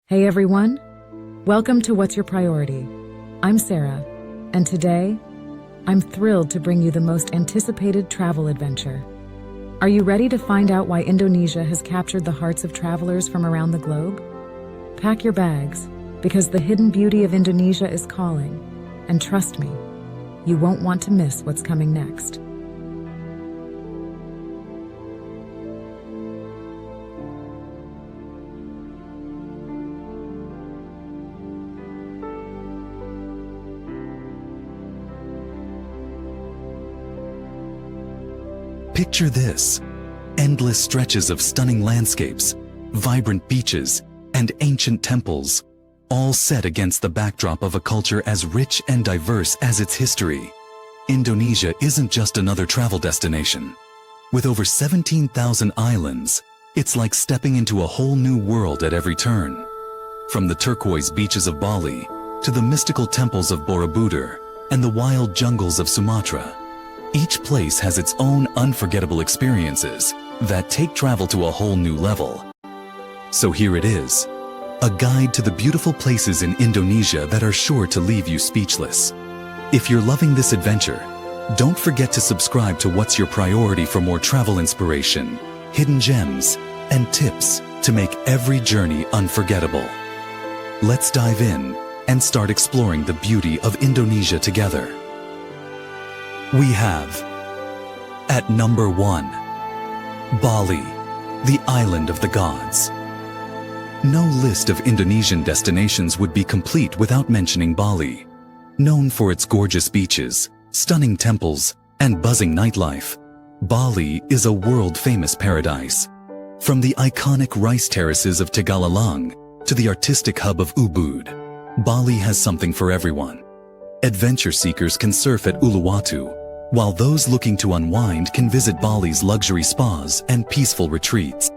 Hey everyone, welcome to What's Your Priority? I'm Sarah, and today, I'm thrilled to bring you the most anticipated travel adventure. Are you ready to find out why Indonesia has captured the hearts of travelers from around the globe? Pack your bags, because the hidden beauty of Indonesia is calling, and trust me, you won't want to miss what's coming next. Picture this: endless stretches of stunning landscapes, vibrant beaches, and ancient temples, all set against the backdrop of a culture as rich and diverse as its history. Indonesia isn't just another travel destination. With over 17,000 islands, it's like stepping into a whole new world at every turn. From the turquoise beaches of Bali to the mystical temples of Borobudur and the wild jungles of Sumatra, each place has its own unforgettable experiences that take travel to a whole new level. So here it is, a guide to the beautiful places in Indonesia that are sure to leave you speechless. If you're loving this adventure, don't forget to subscribe to What's Your Priority for more travel inspiration, hidden gems, and tips to make every journey unforgettable. Let's dive in and start exploring the beauty of Indonesia together. We have, at number 1, Bali, the island of the gods. No list of Indonesian destinations would be complete without mentioning Bali. Known for its gorgeous beaches, stunning temples, and buzzing nightlife, Bali is a world-famous paradise. From the iconic rice terraces of Tegalalang to the artistic hub of Ubud, Bali has something for everyone. Adventure seekers can surf at Uluwatu, while those looking to unwind can visit Bali's luxury spas and peaceful retreats.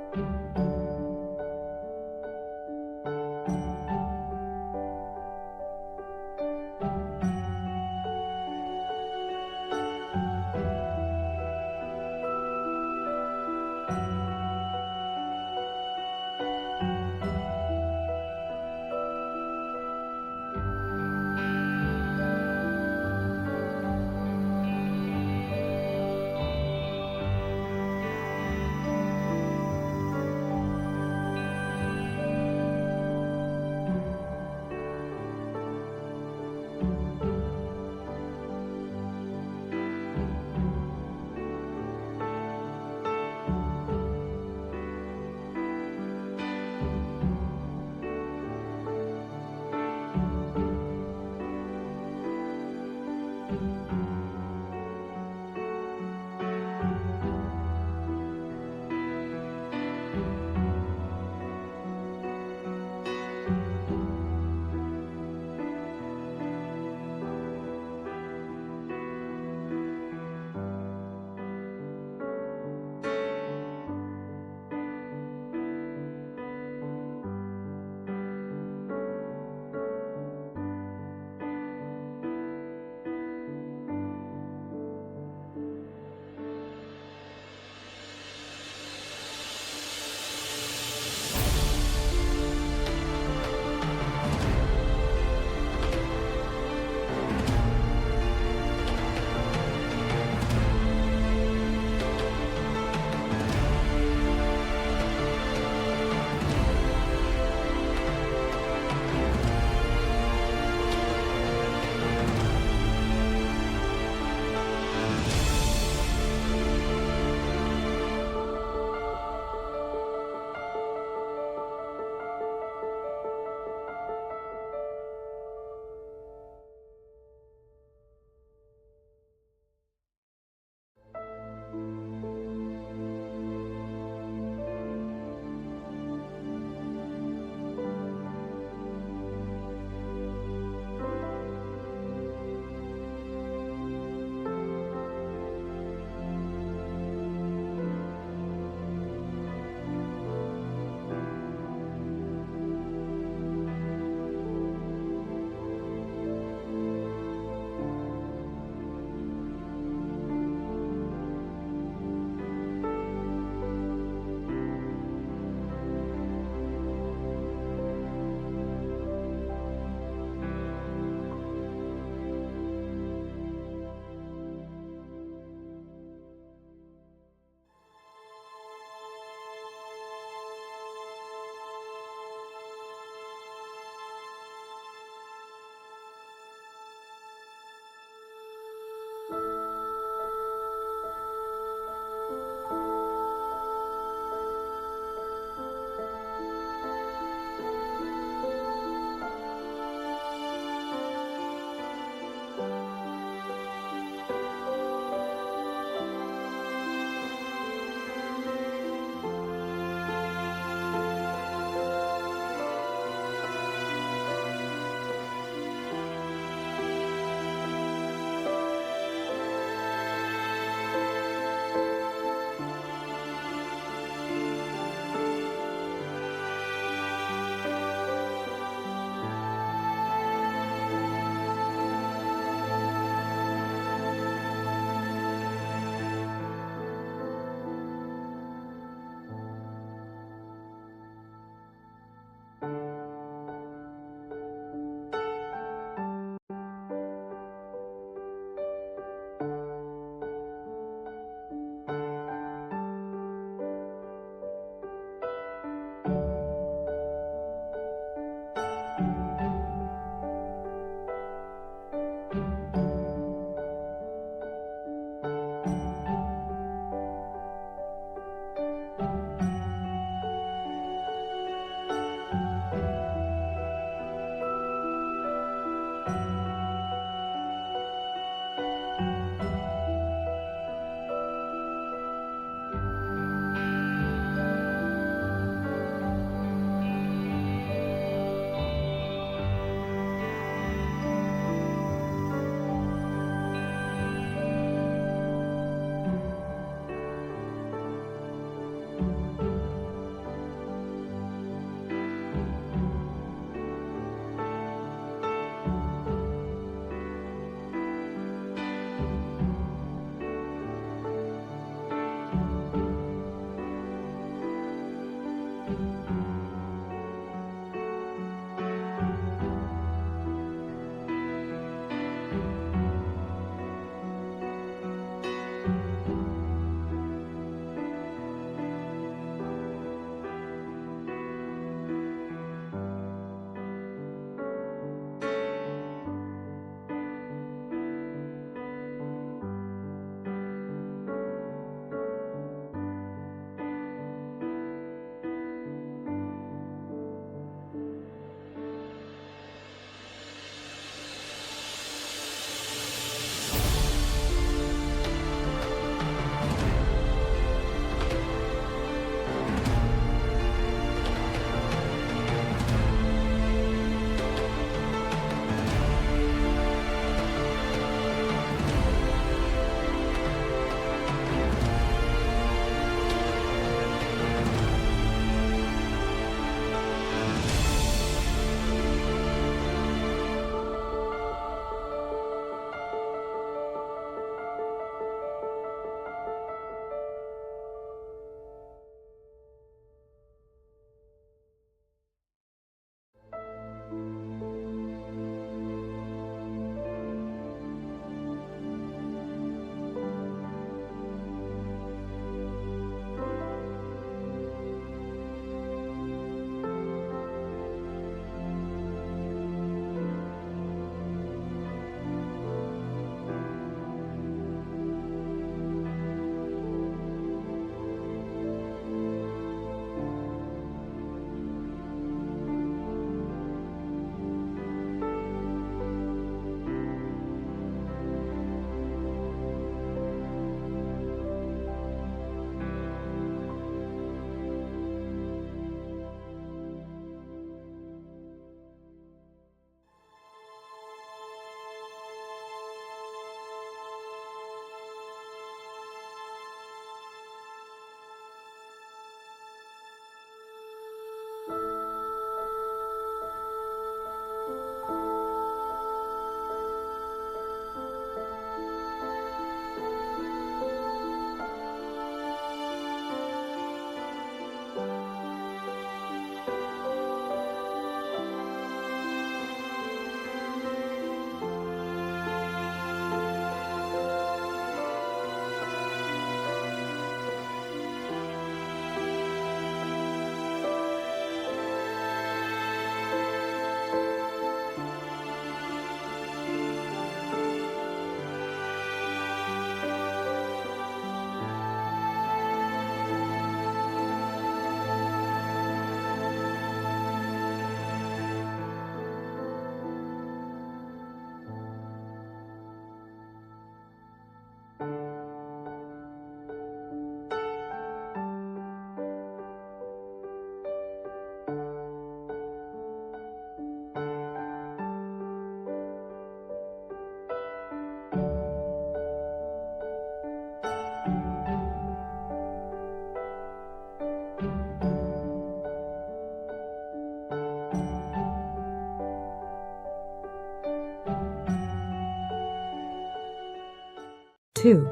2.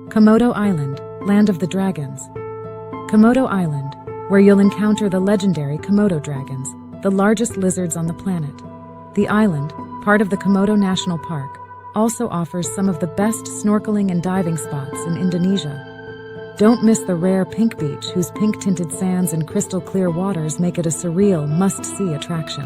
Komodo Island, Land of the Dragons. Komodo Island, where you'll encounter the legendary Komodo dragons, the largest lizards on the planet. The island, part of the Komodo National Park, also offers some of the best snorkeling and diving spots in Indonesia. Don't miss the rare Pink Beach, whose pink-tinted sands and crystal-clear waters make it a surreal, must-see attraction.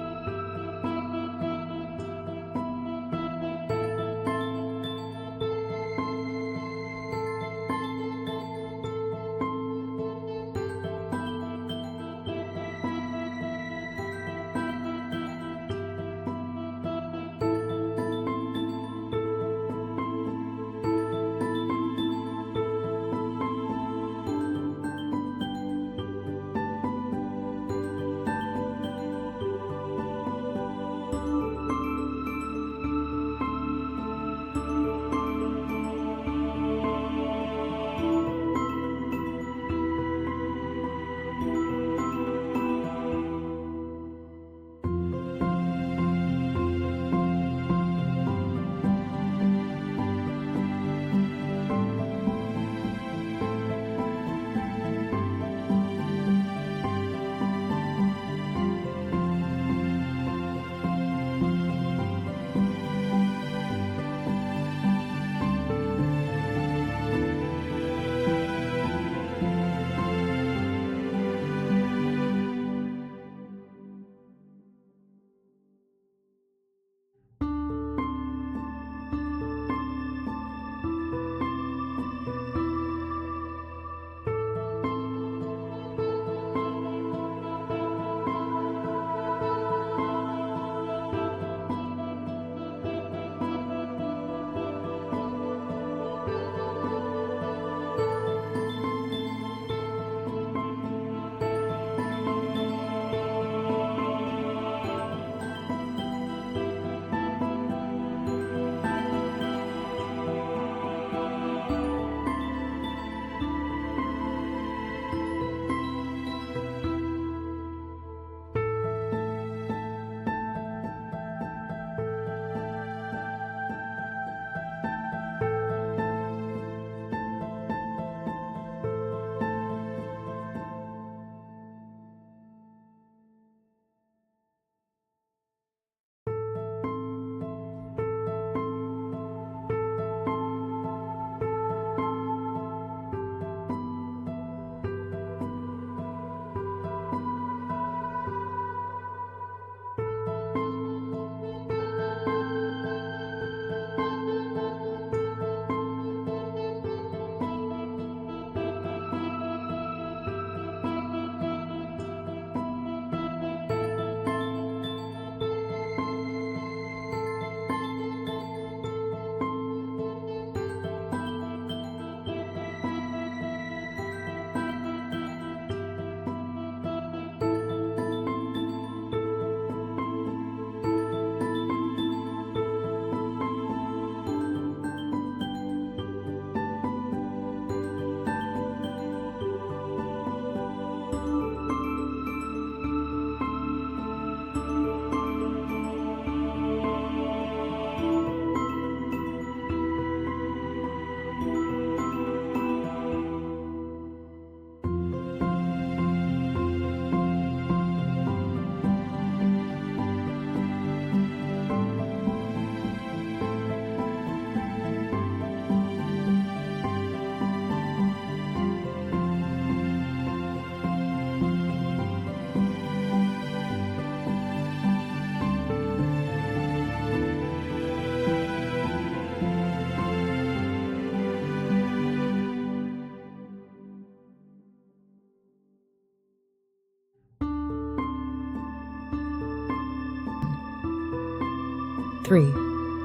Three,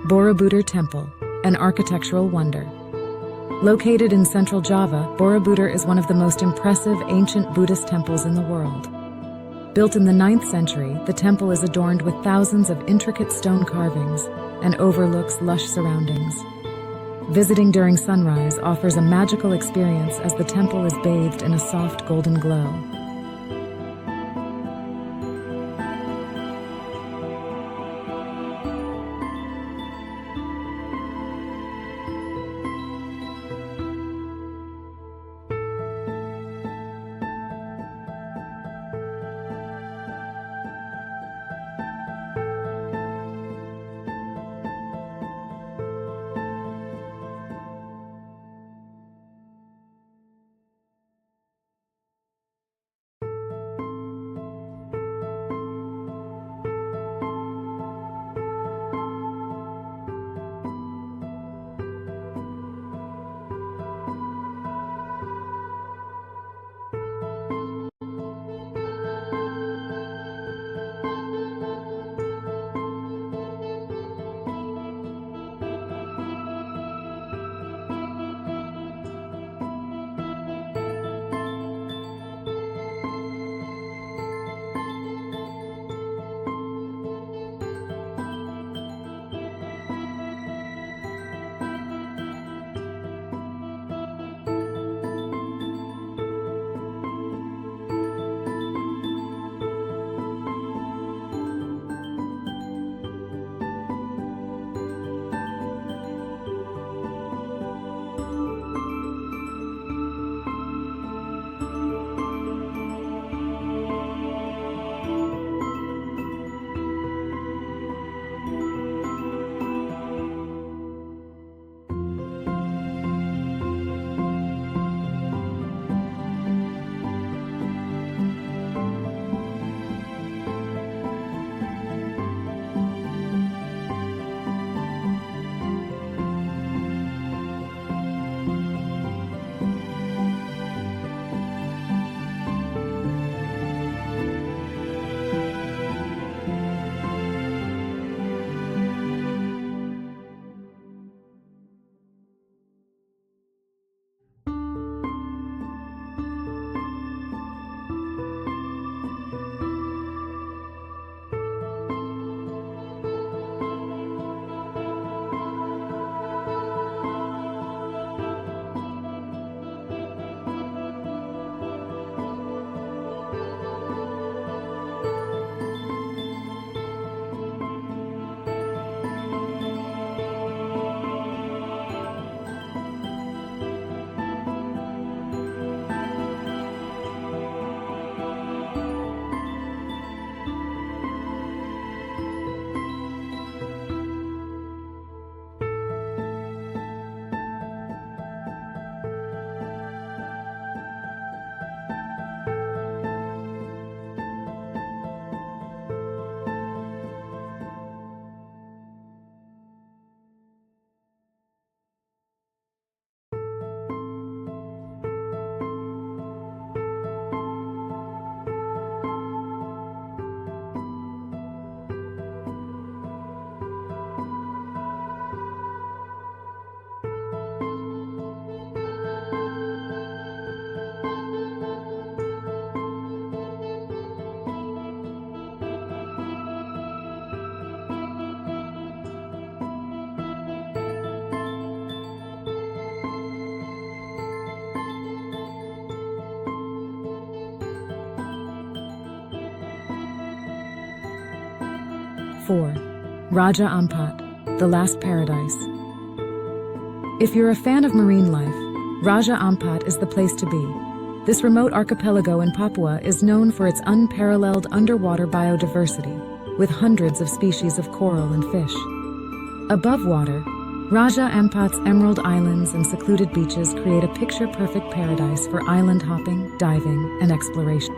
Borobudur Temple, an architectural wonder. Located in central Java, Borobudur is one of the most impressive ancient Buddhist temples in the world. Built in the 9th century, the temple is adorned with thousands of intricate stone carvings and overlooks lush surroundings. Visiting during sunrise offers a magical experience as the temple is bathed in a soft golden glow. 4. Raja Ampat, the Last Paradise. If you're a fan of marine life, Raja Ampat is the place to be. This remote archipelago in Papua is known for its unparalleled underwater biodiversity, with hundreds of species of coral and fish. Above water, Raja Ampat's emerald islands and secluded beaches create a picture-perfect paradise for island hopping, diving, and exploration.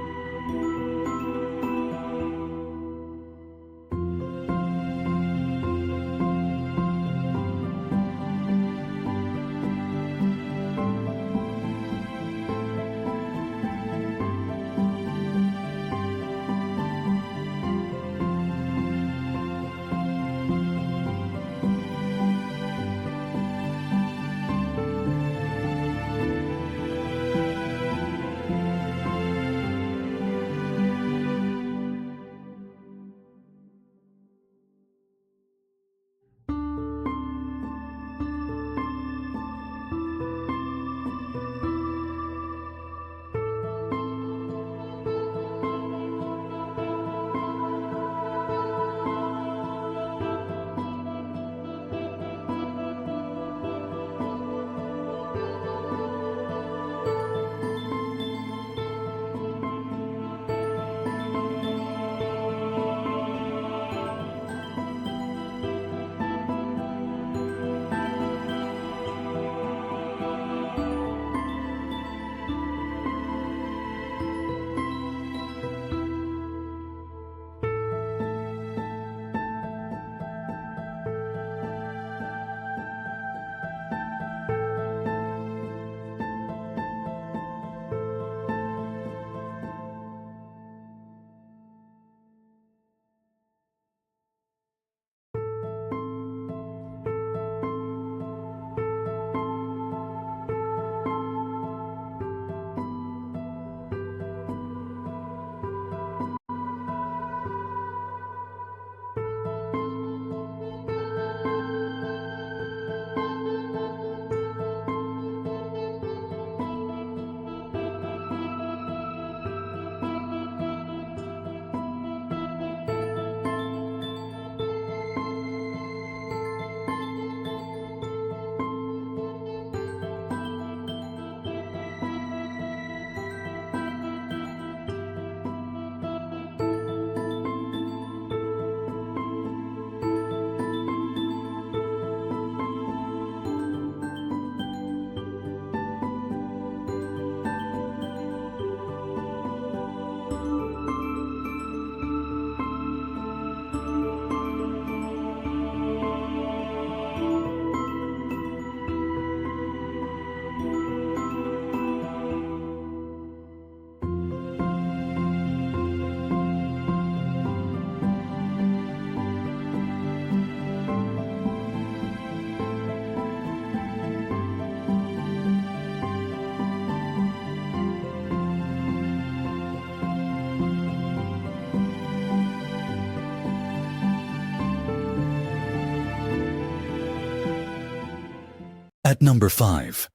At number 5.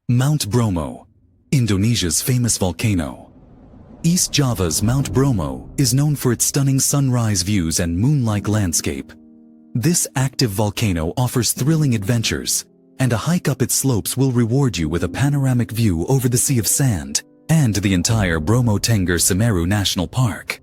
Mount Bromo, Indonesia's famous volcano. East Java's Mount Bromo is known for its stunning sunrise views and moon-like landscape. This active volcano offers thrilling adventures, and a hike up its slopes will reward you with a panoramic view over the Sea of Sand and the entire Bromo Tengger Semeru National Park.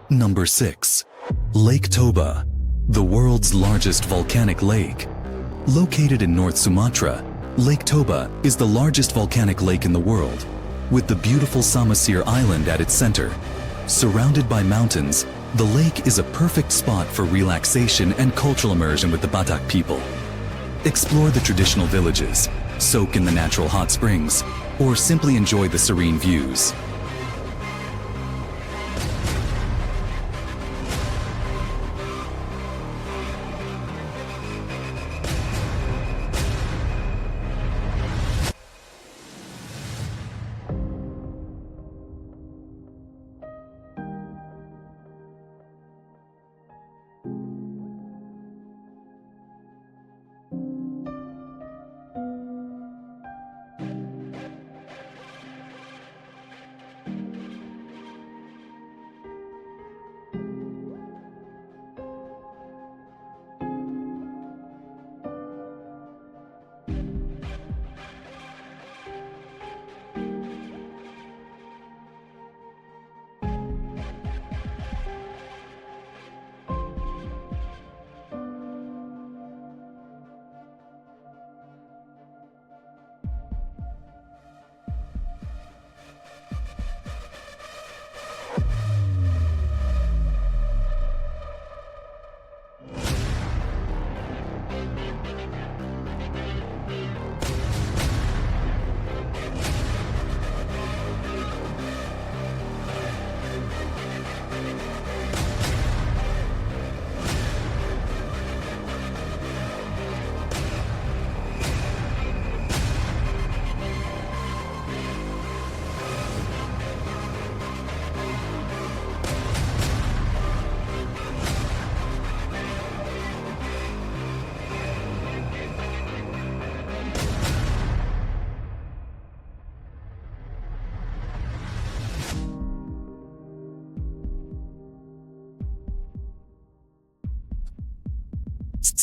Number 6. Lake Toba, the world's largest volcanic lake. Located in North Sumatra, Lake Toba is the largest volcanic lake in the world, with the beautiful Samosir Island at its center. Surrounded by mountains, the lake is a perfect spot for relaxation and cultural immersion with the Batak people. Explore the traditional villages, soak in the natural hot springs, or simply enjoy the serene views.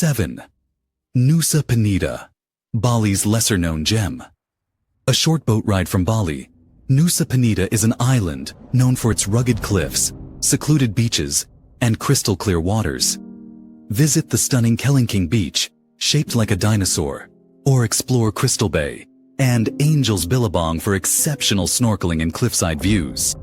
Seven. Nusa Penida, Bali's lesser-known gem. A short boat ride from Bali, Nusa Penida is an island known for its rugged cliffs, secluded beaches, and crystal-clear waters. Visit the stunning Kelingking Beach, shaped like a dinosaur, or explore Crystal Bay and Angel's Billabong for exceptional snorkeling and cliffside views.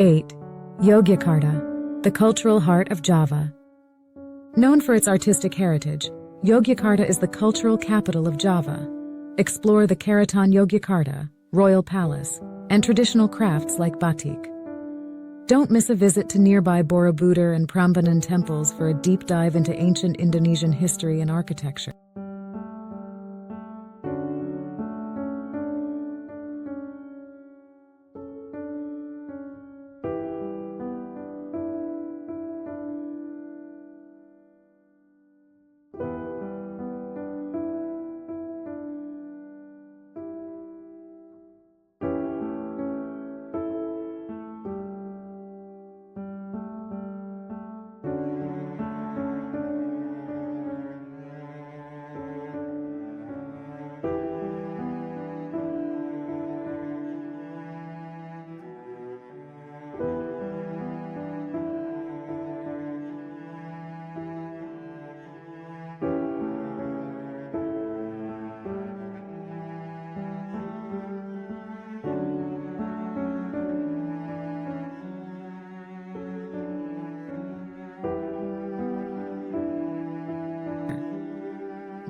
8. Yogyakarta, the cultural heart of Java. Known for its artistic heritage, Yogyakarta is the cultural capital of Java. Explore the Keraton Yogyakarta, Royal Palace, and traditional crafts like batik. Don't miss a visit to nearby Borobudur and Prambanan temples for a deep dive into ancient Indonesian history and architecture.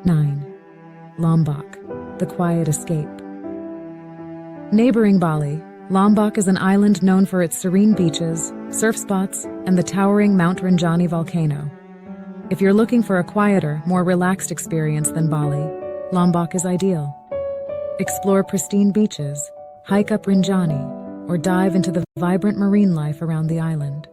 Nine. Lombok, the quiet escape. Neighboring Bali, Lombok is an island known for its serene beaches, surf spots, and the towering Mount Rinjani volcano. If you're looking for a quieter, more relaxed experience than Bali, Lombok is ideal. Explore pristine beaches, hike up Rinjani, or dive into the vibrant marine life around the island.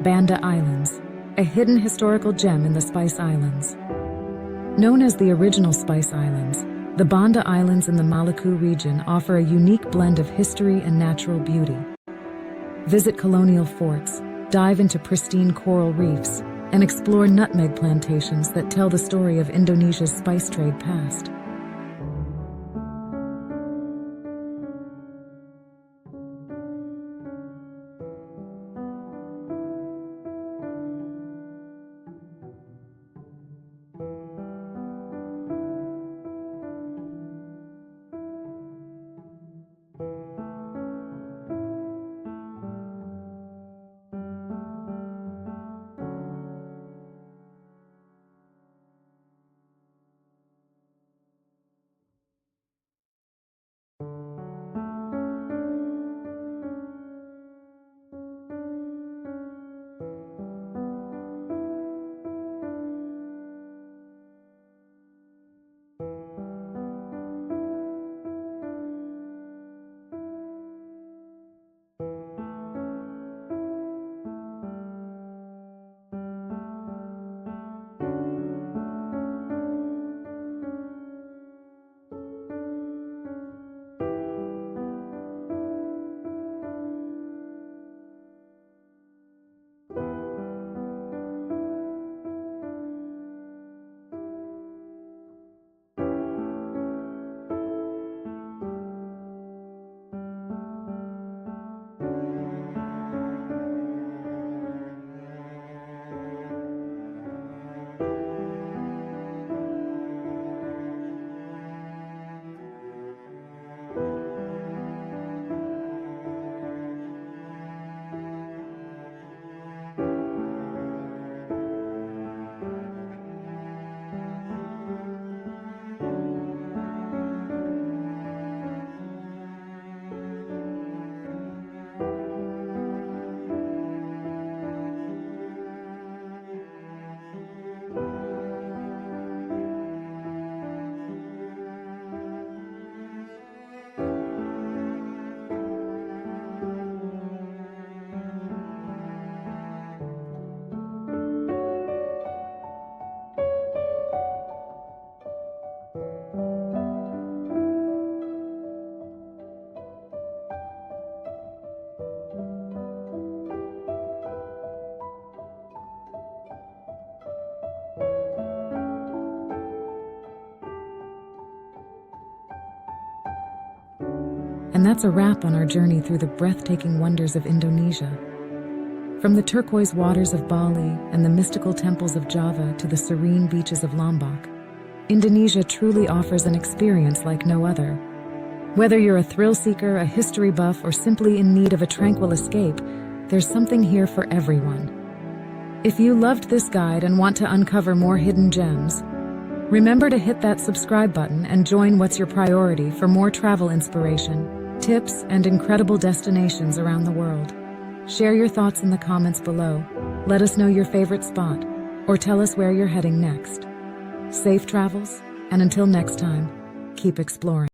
Banda Islands, a hidden historical gem in the Spice Islands. Known as the original Spice Islands, the Banda Islands in the Maluku region offer a unique blend of history and natural beauty. Visit colonial forts, dive into pristine coral reefs, and explore nutmeg plantations that tell the story of Indonesia's spice trade past. And that's a wrap on our journey through the breathtaking wonders of Indonesia. From the turquoise waters of Bali and the mystical temples of Java to the serene beaches of Lombok, Indonesia truly offers an experience like no other. Whether you're a thrill seeker, a history buff, or simply in need of a tranquil escape, there's something here for everyone. If you loved this guide and want to uncover more hidden gems, remember to hit that subscribe button and join What's Your Priority for more travel inspiration, tips, and incredible destinations around the world. Share your thoughts in the comments below. Let us know your favorite spot, or tell us where you're heading next. Safe travels, and until next time, keep exploring.